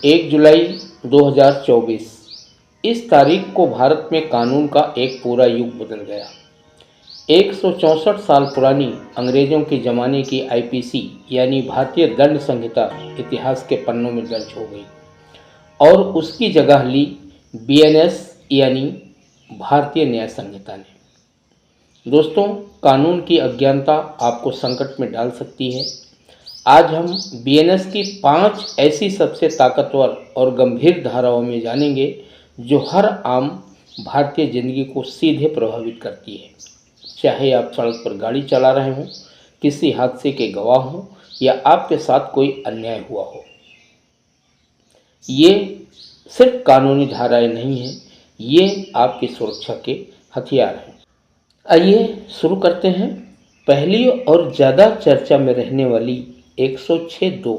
1 जुलाई 2024। इस तारीख को भारत में कानून का एक पूरा युग बदल गया। 164 साल पुरानी अंग्रेज़ों के ज़माने की आईपीसी यानी भारतीय दंड संहिता इतिहास के पन्नों में दर्ज हो गई और उसकी जगह ली बीएनएस यानी भारतीय न्याय संहिता ने। दोस्तों, कानून की अज्ञानता आपको संकट में डाल सकती है। आज हम बीएनएस की 5 ऐसी सबसे ताकतवर और गंभीर धाराओं में जानेंगे जो हर आम भारतीय जिंदगी को सीधे प्रभावित करती है। चाहे आप सड़क पर गाड़ी चला रहे हों, किसी हादसे के गवाह हों या आपके साथ कोई अन्याय हुआ हो। ये सिर्फ कानूनी धाराएं नहीं हैं, ये आपकी सुरक्षा के हथियार हैं। आइए शुरू करते हैं। पहली और ज़्यादा चर्चा में रहने वाली 106(2)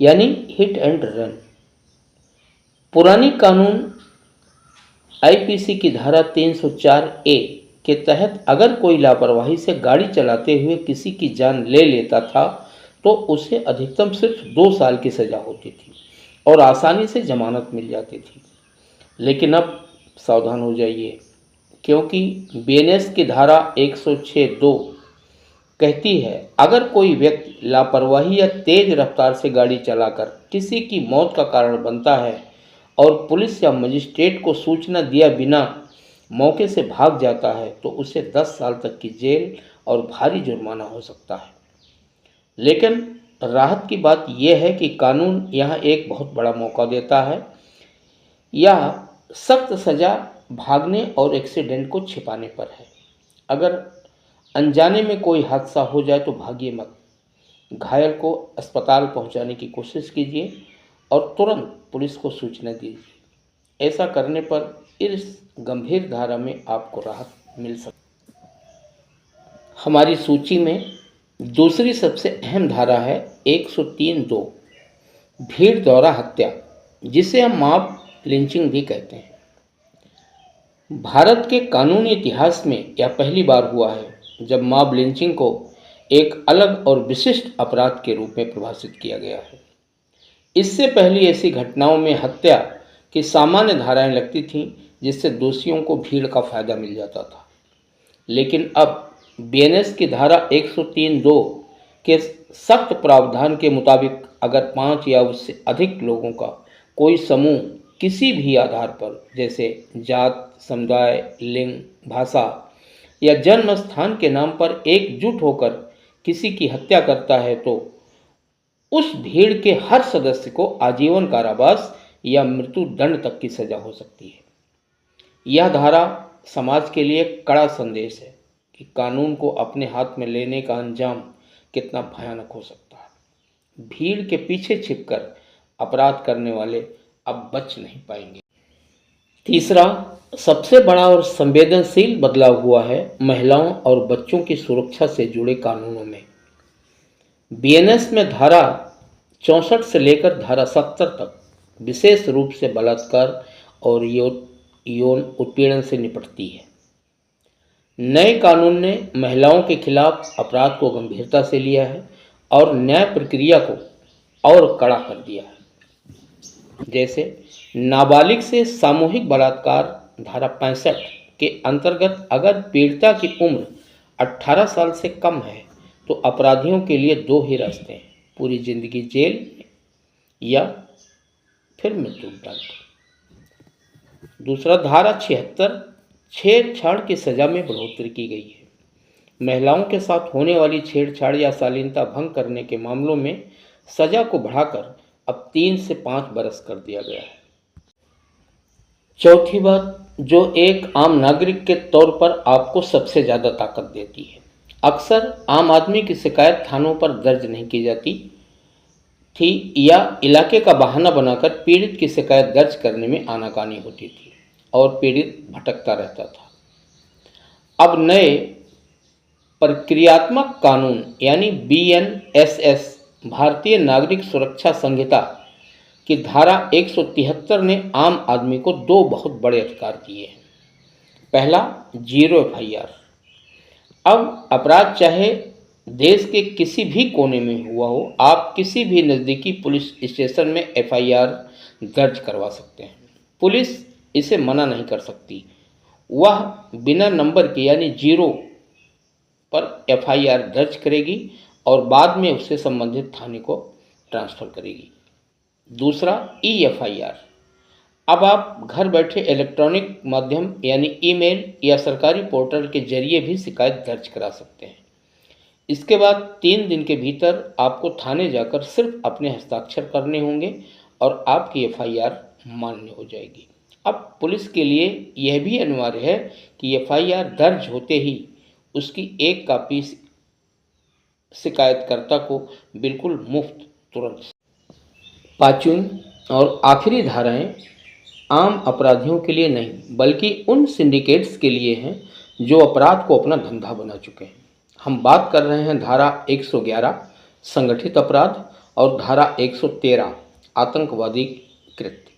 यानी हिट एंड रन। पुरानी कानून आईपीसी की धारा 304(a) के तहत अगर कोई लापरवाही से गाड़ी चलाते हुए किसी की जान ले लेता था तो उसे अधिकतम सिर्फ 2 साल की सज़ा होती थी और आसानी से जमानत मिल जाती थी। लेकिन अब सावधान हो जाइए, क्योंकि बीएनएस की धारा 106(2) कहती है अगर कोई व्यक्ति लापरवाही या तेज रफ्तार से गाड़ी चलाकर किसी की मौत का कारण बनता है और पुलिस या मजिस्ट्रेट को सूचना दिया बिना मौके से भाग जाता है तो उसे 10 साल तक की जेल और भारी जुर्माना हो सकता है। लेकिन राहत की बात यह है कि कानून यहाँ एक बहुत बड़ा मौका देता है। यह सख्त सज़ा भागने और एक्सीडेंट को छिपाने पर है। अगर अनजाने में कोई हादसा हो जाए तो भागिए मत, घायल को अस्पताल पहुंचाने की कोशिश कीजिए और तुरंत पुलिस को सूचना दीजिए। ऐसा करने पर इस गंभीर धारा में आपको राहत मिल सकती है। हमारी सूची में दूसरी सबसे अहम धारा है 103(2) भीड़ द्वारा हत्या, जिसे हम मॉब लिंचिंग भी कहते हैं। भारत के कानूनी इतिहास में यह पहली बार हुआ है जब मॉब लिंचिंग को एक अलग और विशिष्ट अपराध के रूप में परिभाषित किया गया है। इससे पहले ऐसी घटनाओं में हत्या की सामान्य धाराएं लगती थीं, जिससे दोषियों को भीड़ का फायदा मिल जाता था। लेकिन अब बीएनएस की धारा 103(2) के सख्त प्रावधान के मुताबिक अगर 5 या उससे अधिक लोगों का कोई समूह किसी भी आधार पर, जैसे जात, समुदाय, लिंग, भाषा या जन्म स्थान के नाम पर एकजुट होकर किसी की हत्या करता है तो उस भीड़ के हर सदस्य को आजीवन कारावास या मृत्यु दंड तक की सजा हो सकती है। यह धारा समाज के लिए कड़ा संदेश है कि कानून को अपने हाथ में लेने का अंजाम कितना भयानक हो सकता है। भीड़ के पीछे छिपकर अपराध करने वाले अब बच नहीं पाएंगे। तीसरा सबसे बड़ा और संवेदनशील बदलाव हुआ है महिलाओं और बच्चों की सुरक्षा से जुड़े कानूनों में। बीएनएस में धारा 64 से लेकर धारा 70 तक विशेष रूप से बलात्कार और यौन उत्पीड़न से निपटती है। नए कानून ने महिलाओं के खिलाफ अपराध को गंभीरता से लिया है और न्याय प्रक्रिया को और कड़ा कर दिया है। जैसे नाबालिग से सामूहिक बलात्कार धारा 65 के अंतर्गत अगर पीड़िता की उम्र 18 साल से कम है तो अपराधियों के लिए 2 ही रास्ते हैं, पूरी जिंदगी जेल या फिर मृत्यु दंड। दूसरा, धारा 76 छेड़छाड़ की सज़ा में बढ़ोतरी की गई है। महिलाओं के साथ होने वाली छेड़छाड़ या शालीनता भंग करने के मामलों में सज़ा को बढ़ाकर अब 3 से 5 बरस कर दिया गया है। चौथी बात जो एक आम नागरिक के तौर पर आपको सबसे ज़्यादा ताकत देती है। अक्सर आम आदमी की शिकायत थानों पर दर्ज नहीं की जाती थी या इलाके का बहाना बनाकर पीड़ित की शिकायत दर्ज करने में आनाकानी होती थी और पीड़ित भटकता रहता था। अब नए प्रक्रियात्मक कानून यानी बीएनएसएस भारतीय नागरिक सुरक्षा संहिता की धारा 173 ने आम आदमी को 2 बहुत बड़े अधिकार दिए हैं। पहला, 0 FIR। अब अपराध चाहे देश के किसी भी कोने में हुआ हो, आप किसी भी नज़दीकी पुलिस स्टेशन में एफआईआर दर्ज करवा सकते हैं। पुलिस इसे मना नहीं कर सकती। वह बिना नंबर के यानी जीरो पर एफआईआर दर्ज करेगी और बाद में उससे संबंधित थाने को ट्रांसफ़र करेगी। दूसरा, ई एफआईआर। अब आप घर बैठे इलेक्ट्रॉनिक माध्यम यानी ईमेल या सरकारी पोर्टल के जरिए भी शिकायत दर्ज करा सकते हैं। इसके बाद 3 दिन के भीतर आपको थाने जाकर सिर्फ अपने हस्ताक्षर करने होंगे और आपकी एफआईआर मान्य हो जाएगी। अब पुलिस के लिए यह भी अनिवार्य है कि एफआईआर दर्ज होते ही उसकी एक कॉपी शिकायतकर्ता को बिल्कुल मुफ्त तुरंत। पांचवी और आखिरी धाराएं आम अपराधियों के लिए नहीं बल्कि उन सिंडिकेट्स के लिए हैं जो अपराध को अपना धंधा बना चुके हैं। हम बात कर रहे हैं धारा 111 संगठित अपराध और धारा 113 आतंकवादी कृत्य।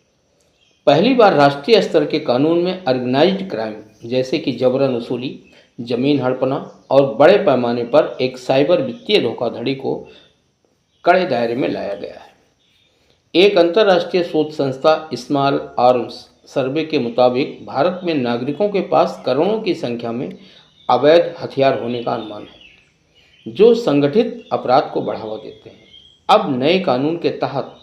पहली बार राष्ट्रीय स्तर के कानून में ऑर्गेनाइज्ड क्राइम जैसे कि जबरन वसूली, जमीन हड़पना और बड़े पैमाने पर एक साइबर वित्तीय धोखाधड़ी को कड़े दायरे में लाया गया है। एक अंतर्राष्ट्रीय शोध संस्था स्मॉल आर्म्स सर्वे के मुताबिक भारत में नागरिकों के पास करोड़ों की संख्या में अवैध हथियार होने का अनुमान है जो संगठित अपराध को बढ़ावा देते हैं। अब नए कानून के तहत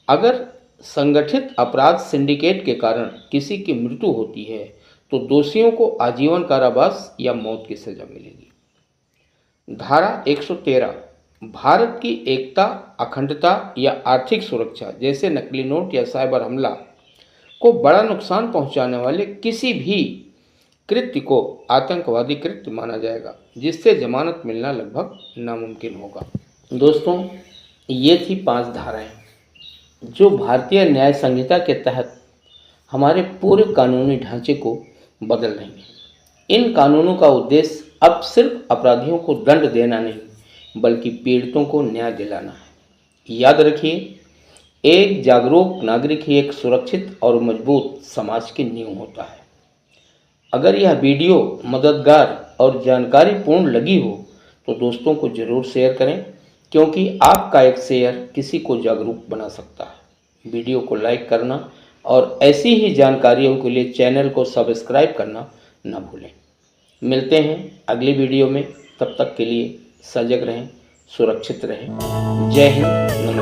अगर संगठित अपराध सिंडिकेट के कारण किसी की मृत्यु होती है तो दोषियों को आजीवन कारावास या मौत की सजा मिलेगी। धारा 113 भारत की एकता, अखंडता या आर्थिक सुरक्षा जैसे नकली नोट या साइबर हमला को बड़ा नुकसान पहुंचाने वाले किसी भी कृत्य को आतंकवादी कृत्य माना जाएगा, जिससे जमानत मिलना लगभग नामुमकिन होगा। दोस्तों, ये थी 5 धाराएं जो भारतीय न्याय संहिता के तहत हमारे पूरे कानूनी ढांचे को बदल रही हैं। इन कानूनों का उद्देश्य अब सिर्फ अपराधियों को दंड देना नहीं बल्कि पीड़ितों को न्याय दिलाना है। याद रखिए, एक जागरूक नागरिक ही एक सुरक्षित और मजबूत समाज की नींव होता है। अगर यह वीडियो मददगार और जानकारीपूर्ण लगी हो तो दोस्तों को ज़रूर शेयर करें, क्योंकि आपका एक शेयर किसी को जागरूक बना सकता है। वीडियो को लाइक करना और ऐसी ही जानकारियों के लिए चैनल को सब्सक्राइब करना न भूलें। मिलते हैं अगली वीडियो में, तब तक के लिए सजग रहें, सुरक्षित रहें। जय हिंद।